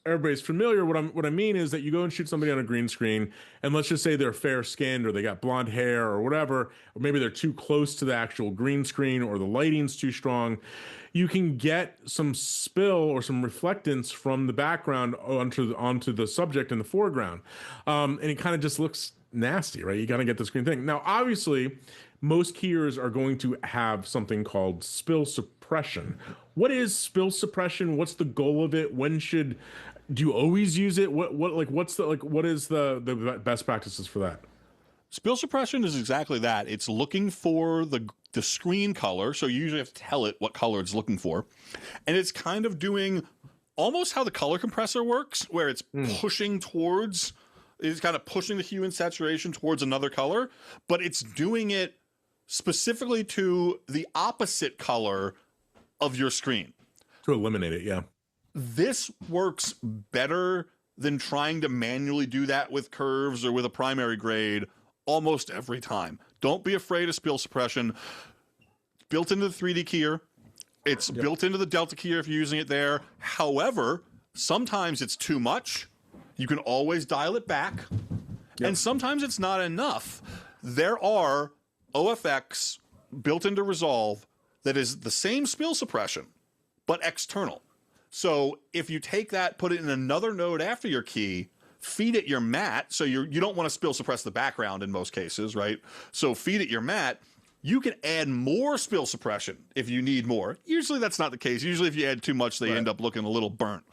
everybody's familiar, what I mean is that you go and shoot somebody on a green screen, and let's just say they're fair skinned or they got blonde hair or whatever, or maybe they're too close to the actual green screen or the lighting's too strong. You can get some spill or some reflectance from the background onto the subject in the foreground, and it kind of just looks nasty, right? You got to get this green thing. Now, obviously, most keyers are going to have something called spill suppression. What is spill suppression? What's the goal of it? Do you always use it? What is the best practices for that? Spill suppression is exactly that. It's looking for the screen color, so you usually have to tell it what color it's looking for. And it's kind of doing almost how the color compressor works, where it's pushing towards, it's kind of pushing the hue and saturation towards another color, but it's doing it specifically to the opposite color of your screen. To eliminate it, yeah. This works better than trying to manually do that with curves or with a primary grade almost every time. Don't be afraid of spill suppression. It's built into the 3D keyer. It's built into the Delta keyer if you're using it there. However, sometimes it's too much. You can always dial it back. And sometimes it's not enough. There are OFX built into Resolve that is the same spill suppression, but external. So if you take that, put it in another node after your key, feed it your matte, so you don't want to spill suppress the background in most cases, right? So feed it your matte. You can add more spill suppression if you need more. Usually that's not the case. Usually if you add too much, they end up looking a little burnt.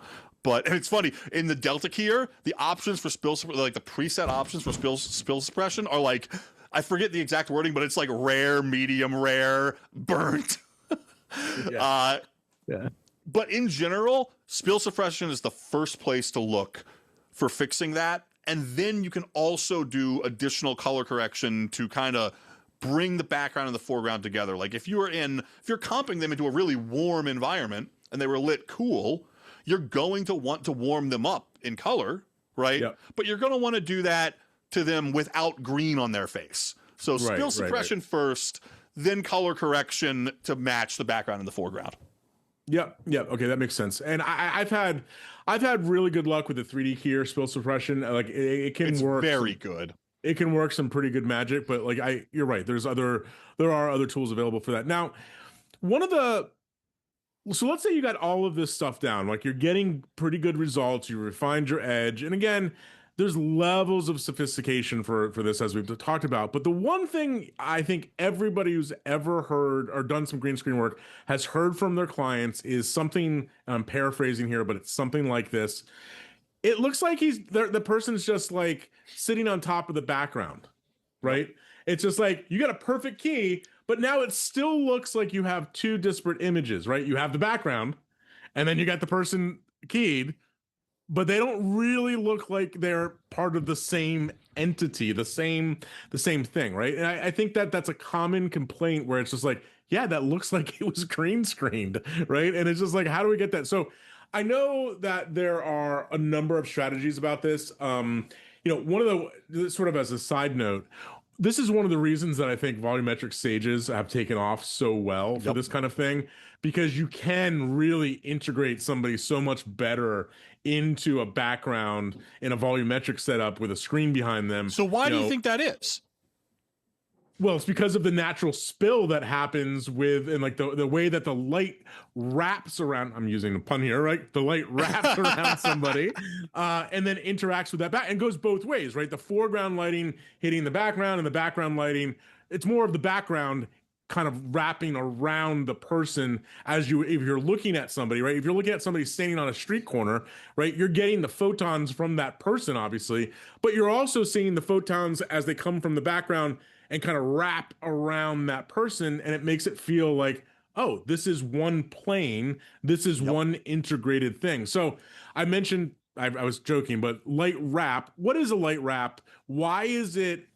But and it's funny, in the Delta keyer, the options for like the preset options for spill suppression are like, I forget the exact wording, but it's like rare, medium rare, burnt. But in general, spill suppression is the first place to look for fixing that. And then you can also do additional color correction to kind of bring the background and the foreground together. Like if you're comping them into a really warm environment and they were lit cool, you're going to want to warm them up in color, right? Yep. But you're going to want to do that to them without green on their face. So spill suppression first, then color correction to match the background and the foreground. Yeah. Okay, that makes sense. And I've had really good luck with the 3D keyer spill suppression. Like it can work. It's very good. It can work some pretty good magic, but like you're right. There are other tools available for that. Now, so let's say you got all of this stuff down, like you're getting pretty good results. You refined your edge, and again, there's levels of sophistication for this, as we've talked about. But the one thing I think everybody who's ever heard or done some green screen work has heard from their clients is something, and I'm paraphrasing here, but it's something like this. It looks like the person's just like sitting on top of the background, right? It's just like you got a perfect key, but now it still looks like you have two disparate images, right? You have the background, and then you got the person keyed, but they don't really look like they're part of the same entity, the same thing, right? And I think that's a common complaint where it's just like, yeah, that looks like it was green screened, right? And it's just like, how do we get that? So I know that there are a number of strategies about this. One of the, sort of as a side note, this is one of the reasons that I think volumetric stages have taken off so well for this kind of thing, because you can really integrate somebody so much better into a background in a volumetric setup with a screen behind them. So why do you think that is? Well, it's because of the natural spill that happens and like the way that the light wraps around, I'm using a pun here, right? The light wraps around somebody and then interacts with that back and goes both ways, right? The foreground lighting hitting the background and the background lighting, it's more of the background kind of wrapping around the person if you're looking at somebody, right? If you're looking at somebody standing on a street corner, right? You're getting the photons from that person, obviously, but you're also seeing the photons as they come from the background and kind of wrap around that person, and it makes it feel like, oh, this is one plane, this is one integrated thing. So I mentioned, I was joking, but light wrap. What is a light wrap? Why is it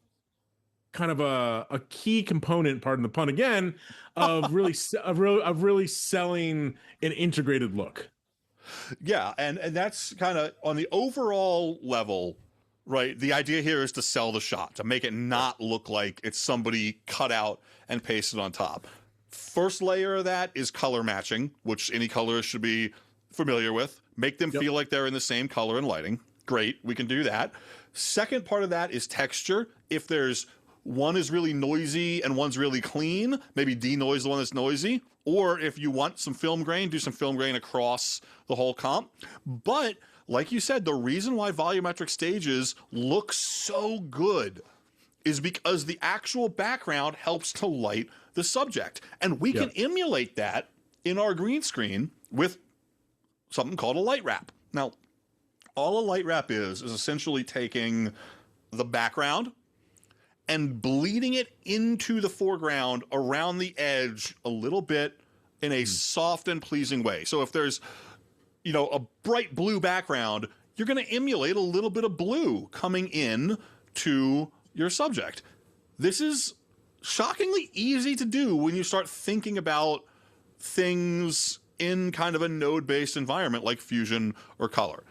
kind of a key component, pardon the pun again, of really selling an integrated look? Yeah, and that's kind of on the overall level. Right. The idea here is to sell the shot, to make it not look like it's somebody cut out and pasted on top. First layer of that is color matching, which any colorist should be familiar with. Make them feel like they're in the same color and lighting. Great. We can do that. Second part of that is texture. If there's one is really noisy and one's really clean, maybe denoise the one that's noisy. Or if you want some film grain, do some film grain across the whole comp. But like you said, the reason why volumetric stages look so good is because the actual background helps to light the subject. And we can emulate that in our green screen with something called a light wrap. Now, all a light wrap is essentially taking the background and bleeding it into the foreground around the edge a little bit in a soft and pleasing way. So if there's, a bright blue background, you're going to emulate a little bit of blue coming in to your subject. This is shockingly easy to do when you start thinking about things in kind of a node-based environment like Fusion or Color,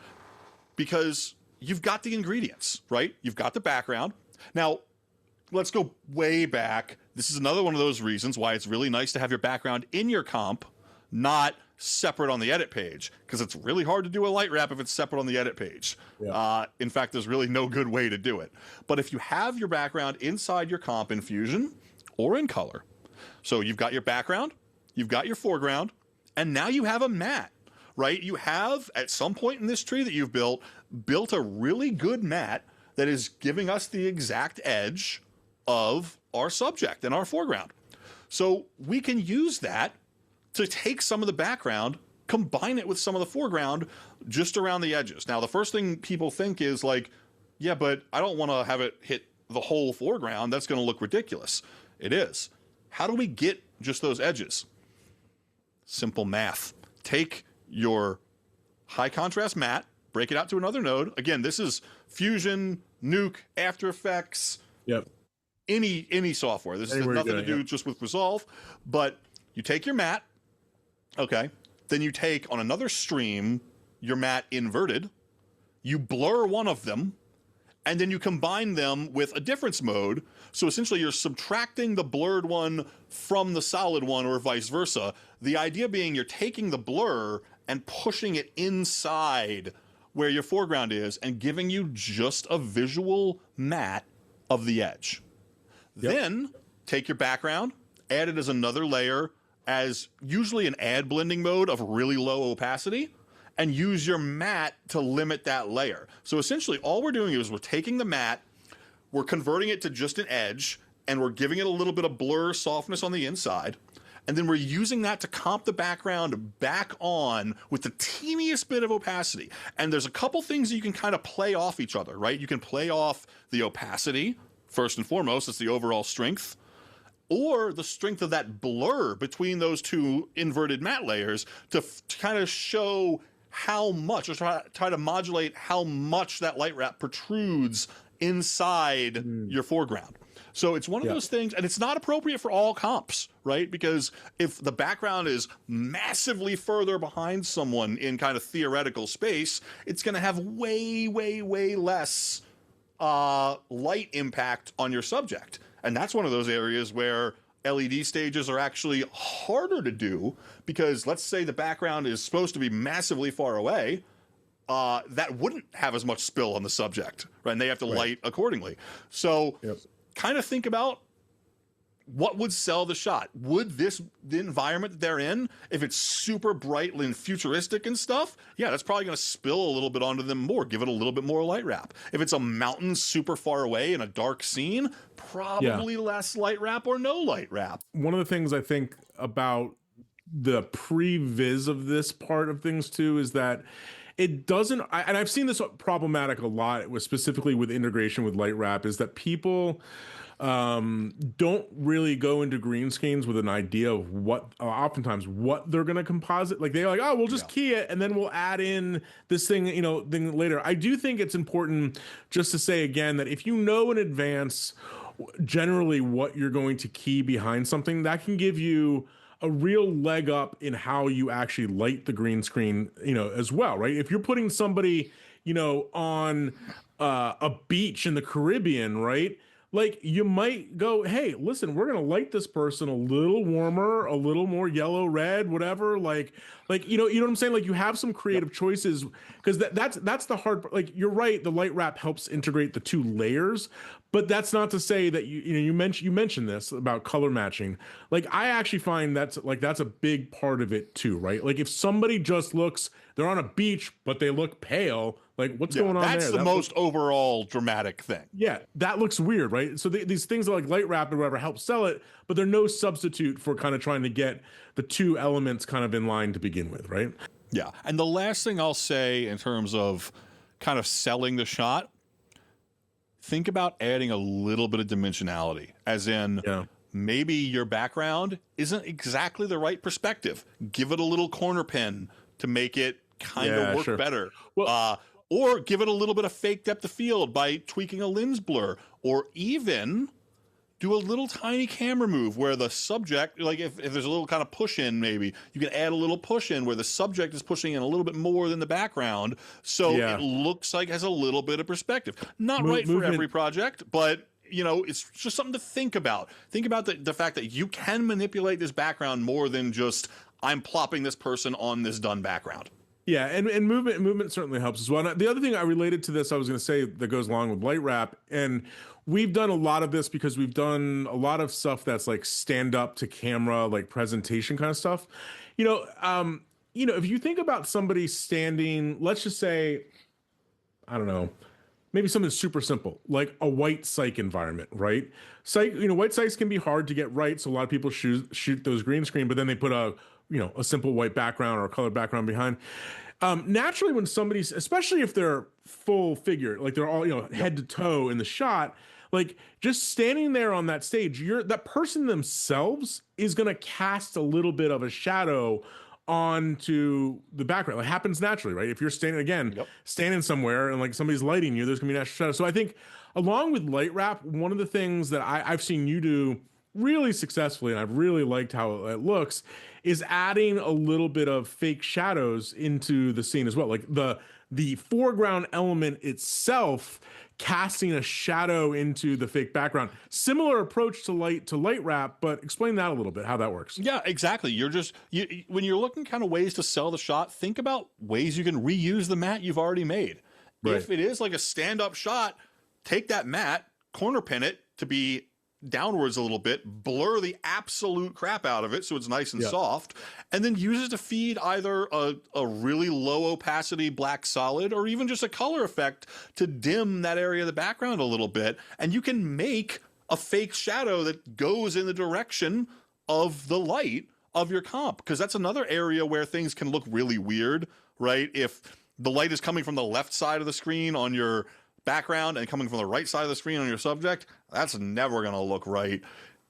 because you've got the ingredients, right? You've got the background. Now, let's go way back. This is another one of those reasons why it's really nice to have your background in your comp, not separate on the edit page, because it's really hard to do a light wrap if it's separate on the edit page. In fact, there's really no good way to do it. But if you have your background inside your comp in Fusion or in Color, so you've got your background, you've got your foreground, and now you have a matte, right? You have, at some point in this tree that you've built a really good matte that is giving us the exact edge of our subject and our foreground. So we can use that to take some of the background, combine it with some of the foreground just around the edges. Now, the first thing people think is like, yeah, but I don't want to have it hit the whole foreground. That's going to look ridiculous. It is. How do we get just those edges? Simple math. Take your high contrast matte, break it out to another node. Again, this is Fusion, Nuke, After Effects, any software. This has nothing to do just with Resolve. But you take your matte, okay, then you take on another stream your matte inverted, you blur one of them, and then you combine them with a difference mode. So essentially you're subtracting the blurred one from the solid one or vice versa. The idea being you're taking the blur and pushing it inside where your foreground is and giving you just a visual matte of the edge. Then take your background, add it as another layer as usually an add blending mode of really low opacity, and use your matte to limit that layer. So essentially all we're doing is we're taking the matte, we're converting it to just an edge, and we're giving it a little bit of blur softness on the inside. And then we're using that to comp the background back on with the teeniest bit of opacity. And there's a couple things that you can kind of play off each other, right? You can play off the opacity, first and foremost, it's the overall strength, or the strength of that blur between those two inverted matte layers to kind of show how much, or try to modulate how much that light wrap protrudes inside your foreground. So it's one of those things, and it's not appropriate for all comps, right? Because if the background is massively further behind someone in kind of theoretical space, it's going to have way, way, way less light impact on your subject. And that's one of those areas where LED stages are actually harder to do, because let's say the background is supposed to be massively far away, that wouldn't have as much spill on the subject, right? And they have to light accordingly. So kind of think about what would sell the shot. Would the environment that they're in, if it's super bright and futuristic and stuff, yeah, that's probably going to spill a little bit onto them more, give it a little bit more light wrap. If it's a mountain super far away in a dark scene, probably less light wrap or no light wrap. One of the things I think about the pre-viz of this part of things too is that it doesn't, and I've seen this problematic a lot, specifically with integration with light wrap, is that people don't really go into green screens with an idea of what, oftentimes what they're going to composite. Like they're like, oh, we'll just key it and then we'll add in this thing, thing later. I do think it's important just to say again that if you know in advance generally what you're going to key behind something, that can give you a real leg up in how you actually light the green screen, as well, right? If you're putting somebody, on a beach in the Caribbean, right? Like you might go, hey, listen, we're gonna light this person a little warmer, a little more yellow, red, whatever. Like you know what I'm saying? Like you have some creative choices, because that's the hard part. Like you're right, the light wrap helps integrate the two layers, but that's not to say that you mentioned this about color matching. Like I actually find that's a big part of it too, right? Like if somebody just they're on a beach, but they look pale, Like, what's Yeah, going on there? that's the That most overall dramatic thing. yeah, that looks weird, right? So these things are like light wrap or whatever help sell it, but they're no substitute for kind of trying to get the two elements kind of in line to begin with, right? Yeah. And the last thing I'll say in terms of kind of selling the shot, think about adding a little bit of dimensionality, as in Yeah. maybe your background isn't exactly the right perspective. Give it a little corner pin to make it kind of work better. Well, Or give it a little bit of fake depth of field by tweaking a lens blur, or even do a little tiny camera move where the subject, like if there's a little kind of push in, maybe you can add a little push in where the subject is pushing in a little bit more than the background. So it looks like it has a little bit of perspective. Not right for every project, but it's just something to think about. Think about the fact that you can manipulate this background more than just I'm plopping this person on this done background. Yeah, and movement certainly helps as well. And the other thing I related to this, I was going to say that goes along with light wrap, and we've done a lot of this because we've done a lot of stuff that's like stand up to camera, like presentation kind of stuff. If you think about somebody standing, let's just say, I don't know, maybe something super simple, like a white cyc environment, right? White cycs can be hard to get right, so a lot of people shoot those green screen, but then they put a simple white background or a colored background behind. Naturally, when somebody's, especially if they're full figure, like they're all, head to toe in the shot, like just standing there on that stage, that person themselves is going to cast a little bit of a shadow onto the background. It happens naturally, right? If you're standing somewhere and like somebody's lighting you, there's gonna be natural shadow. So I think along with light wrap, one of the things that I've seen you do really successfully, and I've really liked how it looks, is adding a little bit of fake shadows into the scene as well. Like the foreground element itself casting a shadow into the fake background. Similar approach to light wrap, but explain that a little bit, how that works. Yeah, exactly. When you're looking kind of ways to sell the shot, think about ways you can reuse the mat you've already made. Right. If it is like a stand-up shot, take that mat, corner pin it to be downwards a little bit, blur the absolute crap out of it so it's nice and soft, and then use it to feed either a really low opacity black solid or even just a color effect to dim that area of the background a little bit. And you can make a fake shadow that goes in the direction of the light of your comp, because that's another area where things can look really weird, right? If the light is coming from the left side of the screen on your background and coming from the right side of the screen on your subject, that's never going to look right.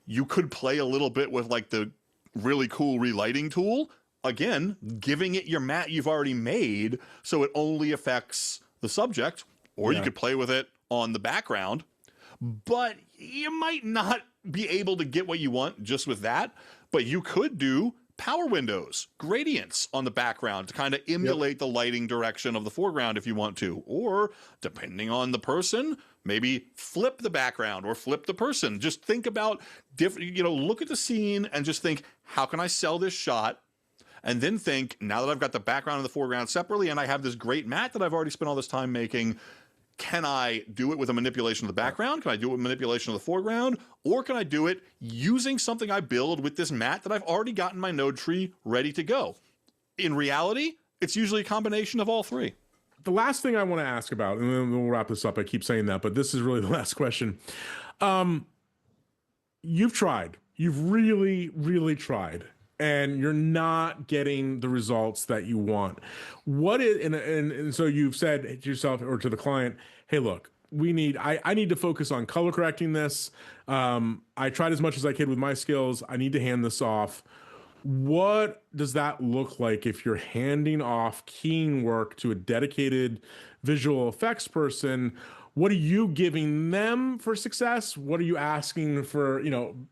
You could play a little bit with like the really cool relighting tool, again, giving it your mat you've already made so it only affects the subject, or you could play with it on the background, but you might not be able to get what you want just with that. But you could do power windows, gradients on the background to kind of emulate the lighting direction of the foreground if you want to. Or, depending on the person, maybe flip the background or flip the person. Just think about different, look at the scene and just think, how can I sell this shot? And then think, now that I've got the background and the foreground separately and I have this great mat that I've already spent all this time making, can I do it with a manipulation of the background? Can I do it with manipulation of the foreground? Or can I do it using something I build with this mat that I've already gotten my node tree ready to go? In reality, it's usually a combination of all three. The last thing I want to ask about, and then we'll wrap this up. I keep saying that, but this is really the last question. You've tried. You've really, really tried. And you're not getting the results that you want. And so you've said to yourself or to the client, hey, look, I need to focus on color correcting this. I tried as much as I could with my skills. I need to hand this off. What does that look like if you're handing off keying work to a dedicated visual effects person? What are you giving them for success? What are you asking for,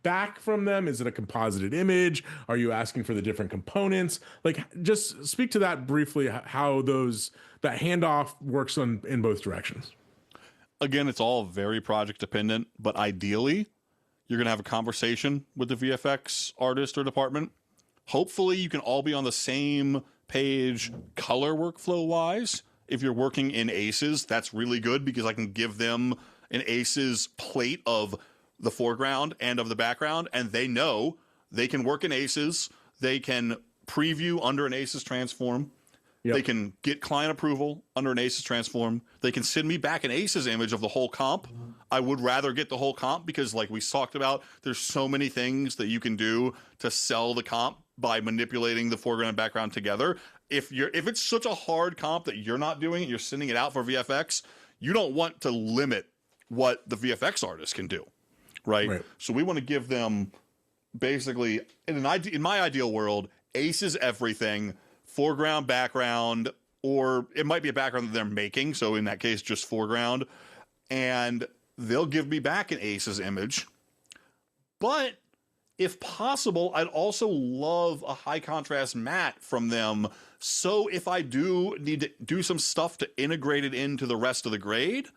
back from them? Is it a composited image? Are you asking for the different components? Like, just speak to that briefly, how that handoff works in both directions. Again, it's all very project dependent, but ideally, you're going to have a conversation with the VFX artist or department. Hopefully, you can all be on the same page color workflow wise. If you're working in ACES, that's really good because I can give them an ACES plate of the foreground and of the background, and they know they can work in ACES. They can preview under an ACES transform. Yep. They can get client approval under an ACES transform. They can send me back an ACES image of the whole comp. I would rather get the whole comp because, like we talked about, there's so many things that you can do to sell the comp by manipulating the foreground and background together. If it's such a hard comp that you're not doing it, you're sending it out for VFX, you don't want to limit what the VFX artist can do, right? So we want to give them basically, in my ideal world, ACES everything, foreground, background, or it might be a background that they're making. So in that case, just foreground. And they'll give me back an ACES image. But if possible, I'd also love a high contrast matte from them. So if I do need to do some stuff to integrate it into the rest of the grade,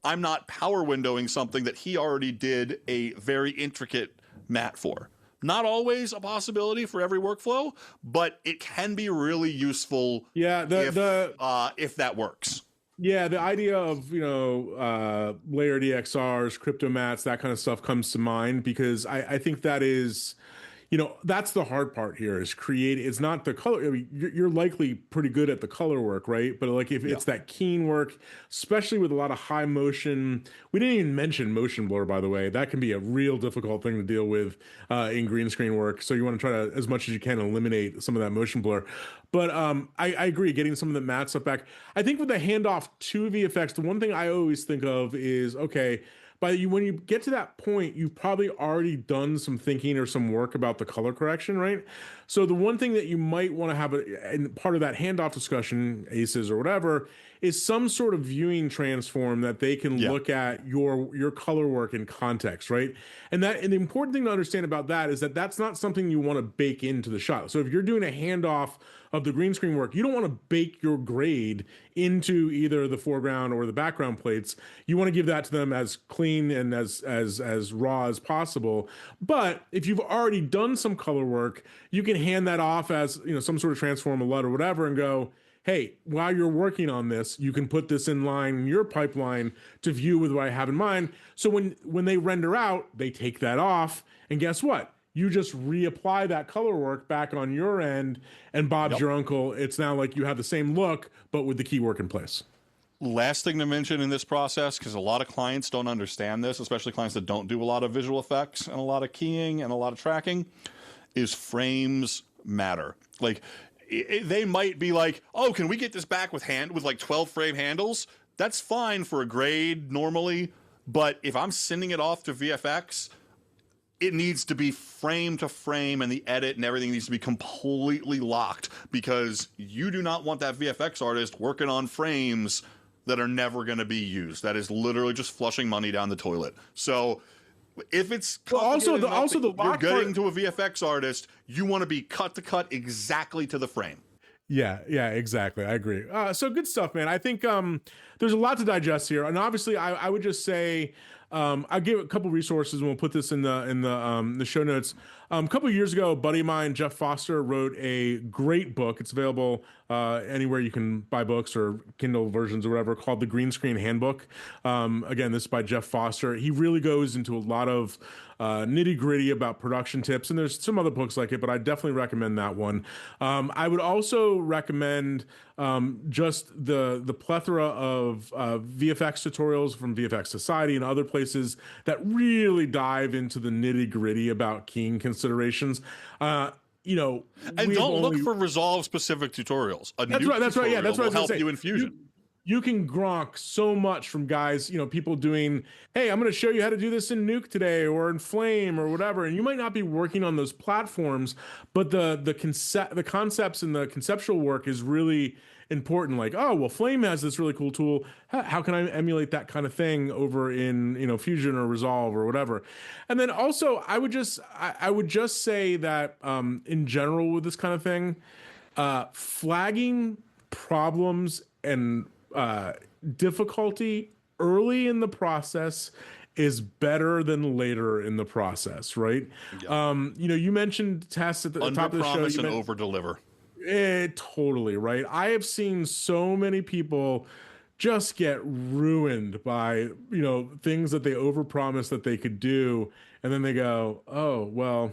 I'm not power windowing something that he already did a very intricate matte for. Not always a possibility for every workflow, but it can be really useful. Yeah, if that works. Yeah, the idea of layered EXRs, crypto mats, that kind of stuff comes to mind because I think that is, that's the hard part here is create. It's not the color. I mean, you're likely pretty good at the color work, right? But like if it's that keen work, especially with a lot of high motion, we didn't even mention motion blur, by the way. That can be a real difficult thing to deal with in green screen work. So you want to try to, as much as you can, eliminate some of that motion blur. But I agree, getting some of the matte stuff back. I think with the handoff to VFX, the one thing I always think of is, okay, when you get to that point, you've probably already done some thinking or some work about the color correction, right? So the one thing that you might want to have in part of that handoff discussion, ACES or whatever, is some sort of viewing transform that they can look at your color work in context, right? And the important thing to understand about that is that that's not something you want to bake into the shot. So if you're doing a handoff of the green screen work, you don't want to bake your grade into either the foreground or the background plates. You want to give that to them as clean and as raw as possible. But if you've already done some color work, you can hand that off as some sort of transform, a LUT or whatever, and go, hey, while you're working on this, you can put this in line in your pipeline to view with what I have in mind. So when they render out, they take that off, and guess what? You just reapply that color work back on your end, and Bob's your uncle. It's now like you have the same look, but with the key work in place. Last thing to mention in this process, because a lot of clients don't understand this, especially clients that don't do a lot of visual effects and a lot of keying and a lot of tracking, is frames matter. Like, they might be like, oh, can we get this back with like 12 frame handles? That's fine for a grade normally, but if I'm sending it off to VFX, it needs to be frame to frame, and the edit and everything needs to be completely locked, because you do not want that VFX artist working on frames that are never going to be used. That is literally just flushing money down the toilet. So if it's also the you're getting to a VFX artist, you want to be cut to cut exactly to the frame. Yeah, exactly. I agree. So good stuff, man. I think there's a lot to digest here, and obviously, I would just say I'll give a couple resources, and we'll put this in the show notes. A couple of years ago, a buddy of mine, Jeff Foster, wrote a great book. It's available anywhere you can buy books or Kindle versions or whatever, called The Green Screen Handbook. Again, this is by Jeff Foster. He really goes into a lot of nitty gritty about production tips, and there's some other books like it, but I definitely recommend that one. I would also recommend just the plethora of VFX tutorials from VFX Society and other places that really dive into the nitty gritty about keying considerations. And don't look for Resolve specific tutorials. That's right. Yeah, that's what I was help gonna say. you in Fusion. You can gronk so much from guys, people doing, hey, I'm going to show you how to do this in Nuke today or in Flame or whatever. And you might not be working on those platforms, but the concepts and the conceptual work is really important. Like, oh, well, Flame has this really cool tool. How can I emulate that kind of thing over in, Fusion or Resolve or whatever? And then also I would just say that in general with this kind of thing, flagging problems and difficulty early in the process is better than later in the process, right? Yeah. You mentioned tests at the top of the show. Underpromise and over-deliver. Totally, right? I have seen so many people just get ruined by, things that they overpromised that they could do, and then they go, oh, well,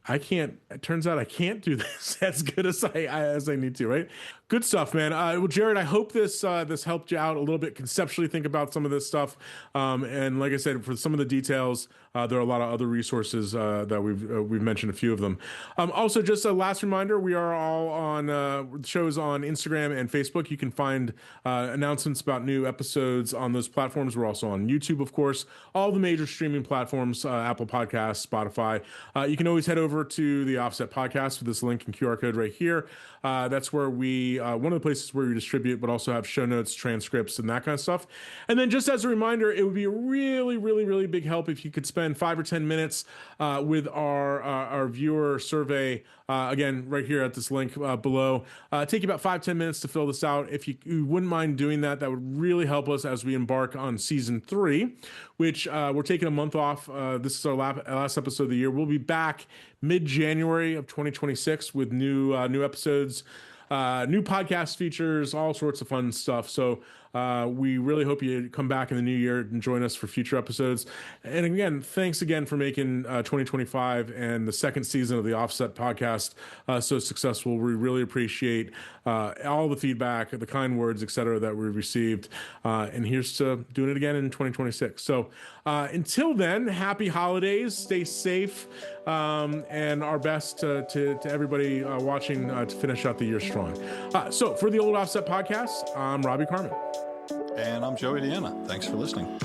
it turns out I can't do this as good as I need to, right? Good stuff, man. Well, Jared, I hope this helped you out a little bit conceptually think about some of this stuff. And like I said, for some of the details, there are a lot of other resources that we've mentioned a few of them. Also, just a last reminder, we are all on shows on Instagram and Facebook. You can find announcements about new episodes on those platforms. We're also on YouTube, of course, all the major streaming platforms, Apple Podcasts, Spotify. You can always head over to the Offset Podcast with this link and QR code right here. That's where we, one of the places where we distribute, but also have show notes, transcripts, and that kind of stuff. And then just as a reminder, it would be a really, really, really big help if you could spend 5 or 10 minutes with our viewer survey. Again, right here at this link below. Take you about 5-10 minutes to fill this out. If you wouldn't mind doing that, that would really help us as we embark on season 3, which we're taking a month off. This is our last episode of the year. We'll be back mid-January of 2026 with new episodes, new podcast features, all sorts of fun stuff. So we really hope you come back in the new year and join us for future episodes. And again, thanks again for making 2025 and the second season of the Offset Podcast so successful. We really appreciate all the feedback, the kind words, etc., that we received. And here's to doing it again in 2026. So until then, happy holidays, stay safe, and our best to everybody watching to finish out the year strong. So for the Old Offset Podcast, I'm Robbie Carmen. And I'm Joey Deanna. Thanks for listening.